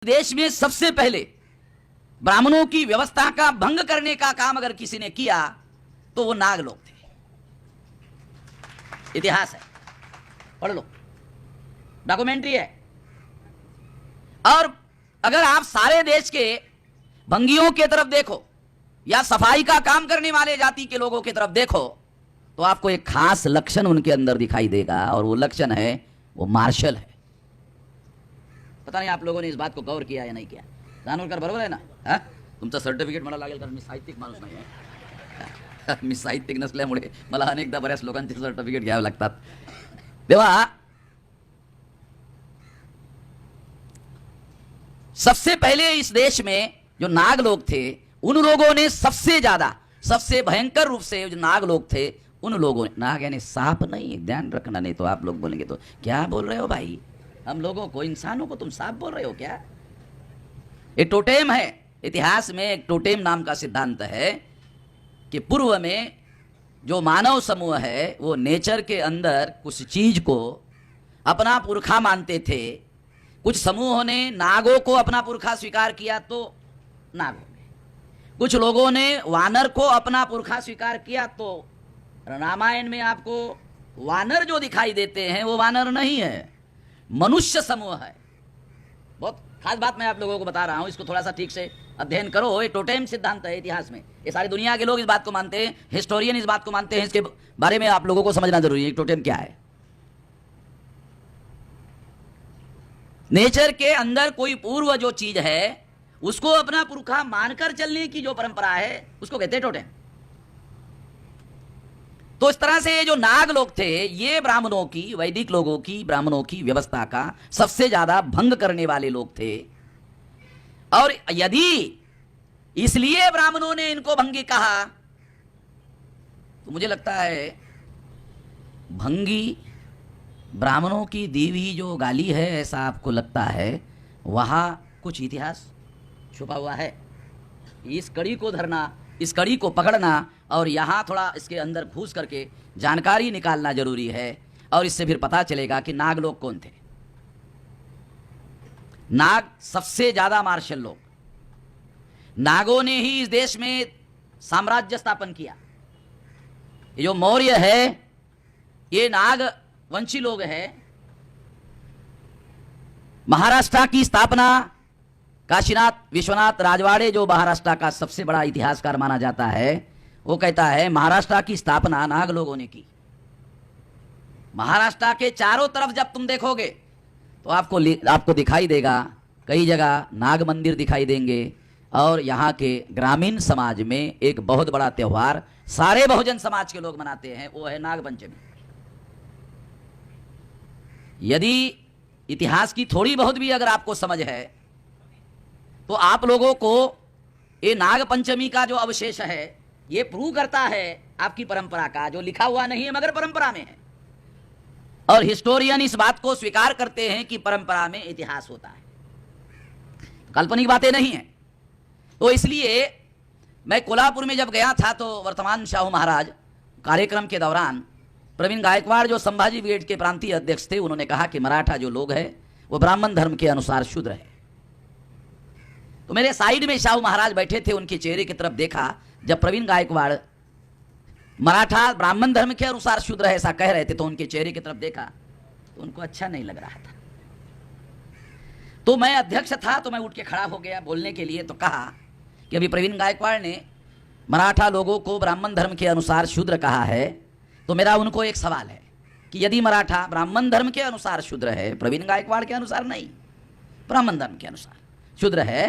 देश में सबसे पहले ब्राह्मणों की व्यवस्था का भंग करने का काम अगर किसी ने किया तो वो नाग लोग थे। इतिहास है, पढ़ लो, डॉक्यूमेंट्री है। और अगर आप सारे देश के भंगियों के तरफ देखो या सफाई का काम करने वाले जाति के लोगों की तरफ देखो तो आपको एक खास लक्षण उनके अंदर दिखाई देगा, और वो लक्षण है, वो मार्शल है। पता नहीं आप लोगों ने इस बात को गौर किया या नहीं किया। जानवरकर बरोबर आहे ना? हा? तुमचं सर्टिफिकेट मला लागेल, कारण मी साहित्यिक माणूस नाही आहे. मी साहित्यिक नसल्यामुळे मला अनेकदा बऱ्याच लोकांचे सर्टिफिकेट घ्यावे लागतात. तेव्हा सबसे पहले इस देश में जो नाग लोग थे, उन लोगों ने सबसे ज्यादा, सबसे भयंकर रूप से जो नाग लोग थे, उन लोगों ने, नाग यानी सांप नहीं, ध्यान रखना, नहीं तो आप लोग बोलेंगे तो क्या बोल रहे हो भाई, हम लोगों को, इंसानों को तुम सांप बोल रहे हो क्या? एक टोटेम है, इतिहास में एक टोटेम नाम का सिद्धांत है कि पूर्व में जो मानव समूह है वो नेचर के अंदर कुछ चीज को अपना पुरखा मानते थे। कुछ समूहों ने नागों को अपना पुरखा स्वीकार किया तो नाग हो गए, कुछ लोगों ने वानर को अपना पुरखा स्वीकार किया तो रामायण में आपको वानर जो दिखाई देते हैं वो वानर नहीं है, मनुष्य समूह है। बहुत खास बात मैं आप लोगों को बता रहा हूं, इसको थोड़ा सा ठीक से अध्ययन करो। ये टोटेम सिद्धांत है इतिहास में, ये सारी दुनिया के लोग इस बात को मानते हैं, हिस्टोरियन इस बात को मानते हैं। इसके बारे में आप लोगों को समझना जरूरी है टोटेम क्या है। नेचर के अंदर कोई पूर्व जो चीज है उसको अपना पुरखा मानकर चलने की जो परंपरा है उसको कहते हैं टोटेम। तो इस तरह से ये जो नाग लोग थे, ये ब्राह्मणों की, वैदिक लोगों की, ब्राह्मणों की व्यवस्था का सबसे ज्यादा भंग करने वाले लोग थे। और यदि इसलिए ब्राह्मणों ने इनको भंगी कहा तो मुझे लगता है भंगी ब्राह्मणों की दी हुई जो गाली है, ऐसा आपको लगता है, वहां कुछ इतिहास छुपा हुआ है। इस कड़ी को धरना, इस कड़ी को पकड़ना और यहाँ थोड़ा इसके अंदर घुस करके जानकारी निकालना जरूरी है, और इससे फिर पता चलेगा कि नाग लोग कौन थे। नाग सबसे ज्यादा मार्शल लोग, नागों ने ही इस देश में साम्राज्य स्थापन किया। ये जो मौर्य है ये नाग वंशी लोग हैं। महाराष्ट्र की स्थापना काशीनाथ विश्वनाथ राजवाड़े, जो महाराष्ट्र का सबसे बड़ा इतिहासकार माना जाता है, वो कहता है महाराष्ट्र की स्थापना नाग लोगों ने की। महाराष्ट्र के चारों तरफ जब तुम देखोगे तो आपको दिखाई देगा, कई जगह नाग मंदिर दिखाई देंगे। और यहाँ के ग्रामीण समाज में एक बहुत बड़ा त्योहार सारे बहुजन समाज के लोग मनाते हैं, वो है नाग पंचमी। यदि इतिहास की थोड़ी बहुत भी अगर आपको समझ है तो आप लोगों को ये नाग पंचमी का जो अवशेष है ये प्रूव करता है आपकी परंपरा का, जो लिखा हुआ नहीं है मगर परंपरा में है। और हिस्टोरियन इस बात को स्वीकार करते हैं कि परंपरा में इतिहास होता है, काल्पनिक बातें नहीं है। तो इसलिए मैं कोल्हापुर में जब गया था तो वर्तमान शाहू महाराज कार्यक्रम के दौरान प्रवीण गायकवाड़ जो संभाजी ब्रिगेड के प्रांतीय अध्यक्ष थे, उन्होंने कहा कि मराठा जो लोग हैं वो ब्राह्मण धर्म के अनुसार शूद्र है। तो मेरे साइड में शाहू महाराज बैठे थे, उनके चेहरे की तरफ देखा। जब प्रवीण गायकवाड़ मराठा ब्राह्मण धर्म के अनुसार शूद्र है ऐसा कह रहे थे तो उनके चेहरे की तरफ देखा तो उनको अच्छा नहीं लग रहा था। तो मैं अध्यक्ष था तो मैं उठ के खड़ा हो गया बोलने के लिए, तो कहा कि अभी प्रवीण गायकवाड़ ने मराठा लोगों को ब्राह्मण धर्म के अनुसार शूद्र कहा है, तो मेरा उनको एक सवाल है कि यदि मराठा ब्राह्मण धर्म के अनुसार शूद्र है, प्रवीण गायकवाड़ के अनुसार नहीं, ब्राह्मण धर्म के अनुसार शूद्र है,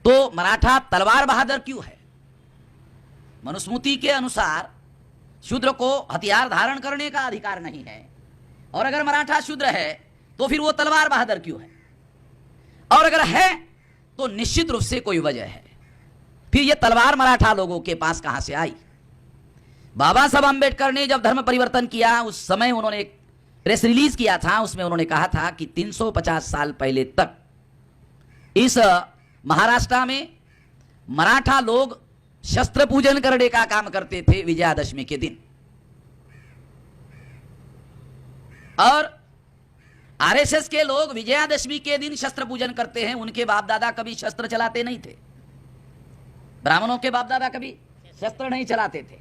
तो मराठा तलवार बहादुर क्यों है? मनुस्मृति के अनुसार शूद्र को हथियार धारण करने का अधिकार नहीं है, और अगर मराठा शूद्र है तो फिर वो तलवार बहादुर क्यों है? और अगर है तो निश्चित रूप से कोई वजह है। फिर ये तलवार मराठा लोगों के पास कहां से आई? बाबा साहब अंबेडकर ने जब धर्म परिवर्तन किया उस समय उन्होंने एक प्रेस रिलीज किया था, उसमें उन्होंने कहा था कि 350 साल पहले तक इस महाराष्ट्र में मराठा लोग शस्त्र पूजन करने का काम करते थे विजयादशमी के दिन। और आरएसएस के लोग विजयादशमी के दिन शस्त्र पूजन करते हैं, उनके बाप दादा कभी शस्त्र चलाते नहीं थे। ब्राह्मणों के बाप दादा कभी शस्त्र नहीं चलाते थे।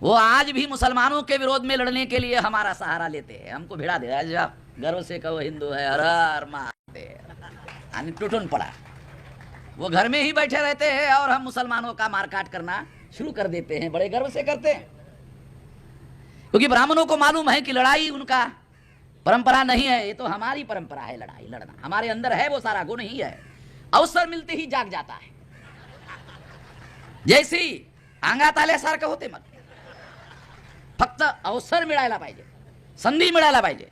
वो आज भी मुसलमानों के विरोध में लड़ने के लिए हमारा सहारा लेते हैं, हमको भिड़ा दे रहा है। आप गर्व से कहो हिंदू है, हर हर महादेव, टुटुन पड़ा। वो घर में ही बैठे रहते हैं और हम मुसलमानों का मारकाट करना शुरू कर देते हैं, बड़े गर्व से करते हैं। क्योंकि ब्राह्मणों को मालूम है कि लड़ाई उनका परंपरा नहीं है, ये तो हमारी परंपरा है। लड़ाई लड़ना हमारे अंदर है, वो सारा गुण ही है। अवसर मिलते ही जाग जाता है। जैसे अंगात आल्यासारखं होते, मग फक्त अवसर मिळायला पाहिजे, संधी मिळायला पाहिजे।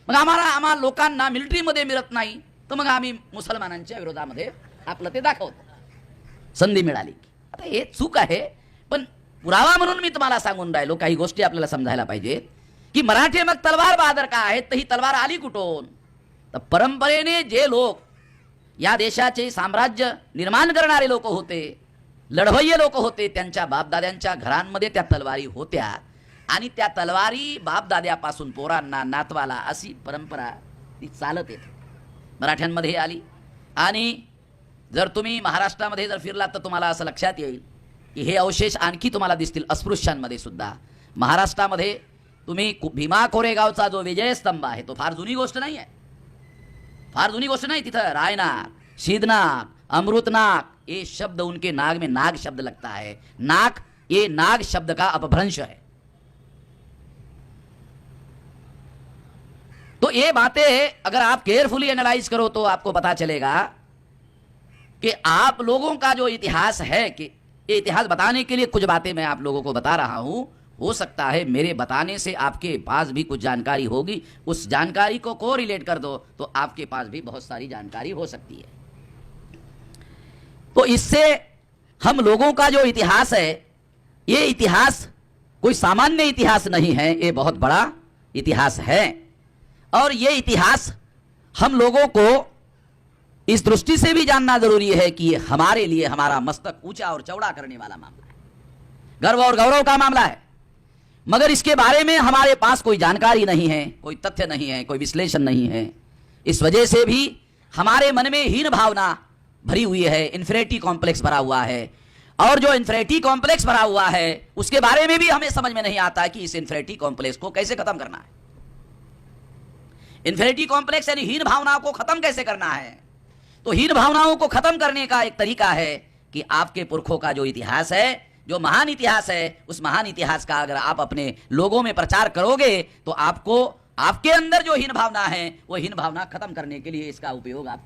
मग आम्हाला लोकांना मिलिटरीमध्ये मिळत नाही, तर मग आम्ही मुसलमानांच्या विरोधामध्ये आपलं ते दाखवतो, संधी मिळाली की। आता हे चूक आहे, पण पुरावा म्हणून मी तुम्हाला सांगून राहिलो, काही गोष्टी आपल्याला समजायला पाहिजे की मराठे मग तलवार बहादर का आहेत, तर ही तलवार आली कुठून? तर परंपरेने जे लोक या देशाचे साम्राज्य निर्माण करणारे लोक होते, लढवय्ये लोक होते, त्यांच्या बापदाद्यांच्या घरांमध्ये त्या तलवारी होत्या आणि त्या तलवारी बापदाद्यापासून पोरांना, नातवाला अशी परंपरा ती चालत येते, मराठ्यांमध्ये आली। आणि जर तुम्ही महाराष्ट्रामध्ये जर फिरलात तर तुम्हाला असं लक्षात येईल की हे अवशेष आणखी तुम्हाला दिसतील अस्पृश्यांमध्ये सुद्धा। महाराष्ट्रामध्ये तुम्ही भीमा कोरेगावचा जो विजयस्तंभ आहे तो फार जुनी गोष्ट नाही आहे, फार जुनी गोष्ट नहीं। तिथं रायनाग, शीदनाग, अमृतनाग, ये शब्द उनके नाग में नाग शब्द लगता है। नाग, ये नाग शब्द का अपभ्रंश है। तो ये बातें अगर आप केयरफुली एनालाइज करो तो आपको पता चलेगा कि आप लोगों का जो इतिहास है, कि ये इतिहास बताने के लिए कुछ बातें मैं आप लोगों को बता रहा हूं। हो सकता है मेरे बताने से आपके पास भी कुछ जानकारी होगी, उस जानकारी को रिलेट कर दो तो आपके पास भी बहुत सारी जानकारी हो सकती है। तो इससे हम लोगों का जो इतिहास है, ये इतिहास कोई सामान्य इतिहास नहीं है, ये बहुत बड़ा इतिहास है। और ये इतिहास हम लोगों को इस दृष्टि से भी जानना जरूरी है कि ये हमारे लिए हमारा मस्तक ऊंचा और चौड़ा करने वाला मामला है, गर्व और गौरव का मामला है। मगर इसके बारे में हमारे पास कोई जानकारी नहीं है, कोई तथ्य नहीं है, कोई विश्लेषण नहीं है। इस वजह से भी हमारे मन में हीन भावना भरी हुई है, इन्फीरियरिटी कॉम्प्लेक्स भरा हुआ है। और जो इन्फीरियरिटी कॉम्प्लेक्स भरा हुआ है उसके बारे में भी हमें समझ में नहीं आता कि इस इन्फीरियरिटी कॉम्प्लेक्स को कैसे खत्म करना है। इन्फीरियरिटी कॉम्प्लेक्स यानी हीन भावनाओं को खत्म कैसे करना है? तो हीन भावनाओं को खत्म करने का एक तरीका है कि आपके पुरखों का जो इतिहास है, जो महान इतिहास है, उस महान इतिहास का अगर आप अपने लोगों में प्रचार करोगे तो आपको आपके अंदर जो हीन भावना है वो हीन भावना खत्म करने के लिए इसका उपयोग आप